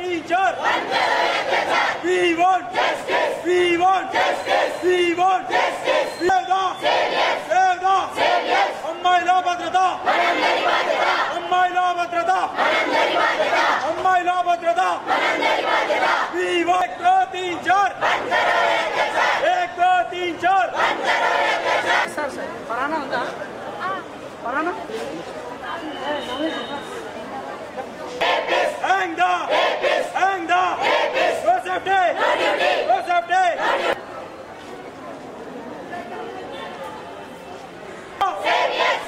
teacher. We want justice. We want justice. We want justice. Sevda. Ammayla Bhadrata. Ammayla Bhadrata. Ammayla Bhadrata. We want the teacher. Ek do teacher. Sir, Parana unda? Parana? Hang the Joseph Day.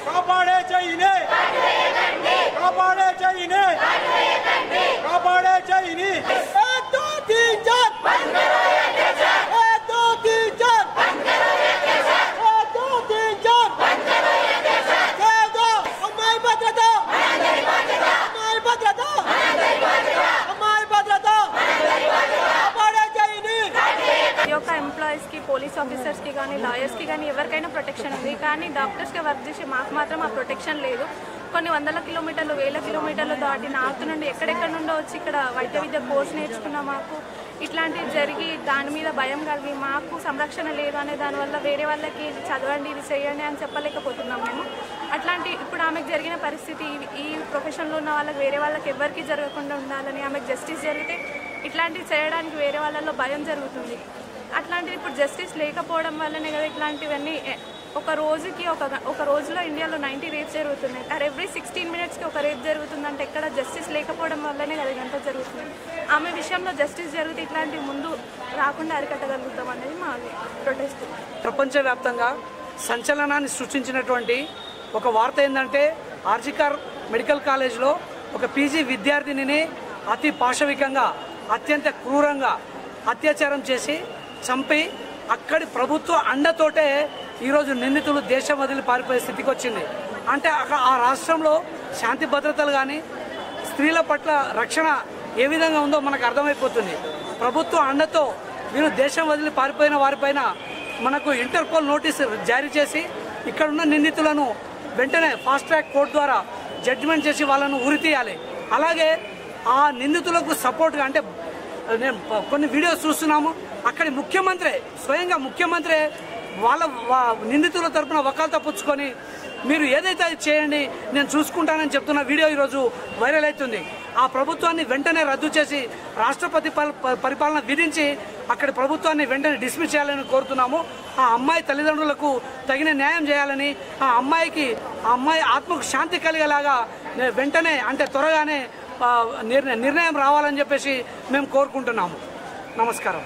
कापाड़े चाहिए एक दो तीन चार employees కి police officers కి కానీ lawyers కి కానీ ఎవరికైనా ప్రొటెక్షన్ ఉంది. కానీ డాక్టర్స్ కి వర్క్ చేసి మాకు మాత్రం ఆ ప్రొటెక్షన్ లేదు. కొన్ని వందల కిలోమీటర్లు, వేల కిలోమీటర్లు దాటి నార్త్ నుండి ఎక్కడెక్కడ నుండో వచ్చి ఇక్కడ వైద్య విద్య కోర్స్ నేర్చుకున్న మాకు ఇట్లాంటివి జరిగి దాని మీద భయం కలిగి మాకు సంరక్షణ లేదు అనే దానివల్ల వేరే వాళ్ళకి ఇది చదవండి, ఇది చేయండి అని చెప్పలేకపోతున్నాం మేము. అట్లాంటి ఇప్పుడు ఆమెకు జరిగిన పరిస్థితి ఈ ప్రొఫెషన్లో ఉన్న వాళ్ళకి వేరే వాళ్ళకి ఎవరికి జరగకుండా ఉండాలని, ఆమెకు జస్టిస్ జరిగితే ఇట్లాంటివి చేయడానికి వేరే వాళ్ళలో భయం జరుగుతుంది. అట్లాంటిది ఇప్పుడు జస్టిస్ లేకపోవడం వల్లనే కదా ఇట్లాంటివన్నీ. ఒక రోజులో ఇండియాలో 90 రేప్స్ జరుగుతున్నాయి. ఎవ్రీ 16 minutesకి ఒక రేప్ జరుగుతుందంటే ఎక్కడ జస్టిస్ లేకపోవడం వల్లనే కదా ఇదంతా జరుగుతుంది. ఆమె విషయంలో జస్టిస్ జరిగితే ఇట్లాంటివి ముందు రాకుండా అరికట్టగలుగుతాం అనేది మా ప్రొటెస్ట్. ప్రపంచవ్యాప్తంగా సంచలనాన్ని సృష్టించినటువంటి ఒక వార్త ఏంటంటే, ఆర్జికర్ మెడికల్ కాలేజ్లో ఒక పీజీ విద్యార్థినిని అతి పాశవికంగా, అత్యంత క్రూరంగా అత్యాచారం చేసి చంపి అక్కడి ప్రభుత్వ అండతోటే ఈరోజు నిందితులు దేశం వదిలి పారిపోయే స్థితికి వచ్చింది. అంటే ఆ రాష్ట్రంలో శాంతి భద్రతలు కానీ స్త్రీల పట్ల రక్షణ ఏ విధంగా ఉందో మనకు అర్థమైపోతుంది. ప్రభుత్వ అండతో వీరు దేశం వదిలి పారిపోయిన వారిపైన మనకు ఇంటర్పోల్ నోటీసు జారీ చేసి ఇక్కడున్న నిందితులను వెంటనే ఫాస్ట్ ట్రాక్ కోర్టు ద్వారా జడ్జిమెంట్ చేసి వాళ్ళను ఉరితీయాలి. అలాగే ఆ నిందితులకు సపోర్ట్గా, అంటే నేను కొన్ని వీడియోస్ చూస్తున్నాము, అక్కడి ముఖ్యమంత్రి స్వయంగా ముఖ్యమంత్రి వాళ్ళ నిందితుల తరపున వకాల్తా పుచ్చుకొని మీరు ఏదైతే అది చేయండి నేను చూసుకుంటానని చెప్తున్న వీడియో ఈరోజు వైరల్ అవుతుంది. ఆ ప్రభుత్వాన్ని వెంటనే రద్దు చేసి రాష్ట్రపతి పరిపాలన విధించి అక్కడి ప్రభుత్వాన్ని వెంటనే డిస్మిస్ చేయాలని కోరుతున్నాము. ఆ అమ్మాయి తల్లిదండ్రులకు తగిన న్యాయం చేయాలని, ఆ అమ్మాయి ఆత్మకు శాంతి కలిగేలాగా వెంటనే, అంటే త్వరగానే నిర్ణయం రావాలని చెప్పేసి మేము కోరుకుంటున్నాము. నమస్కారం.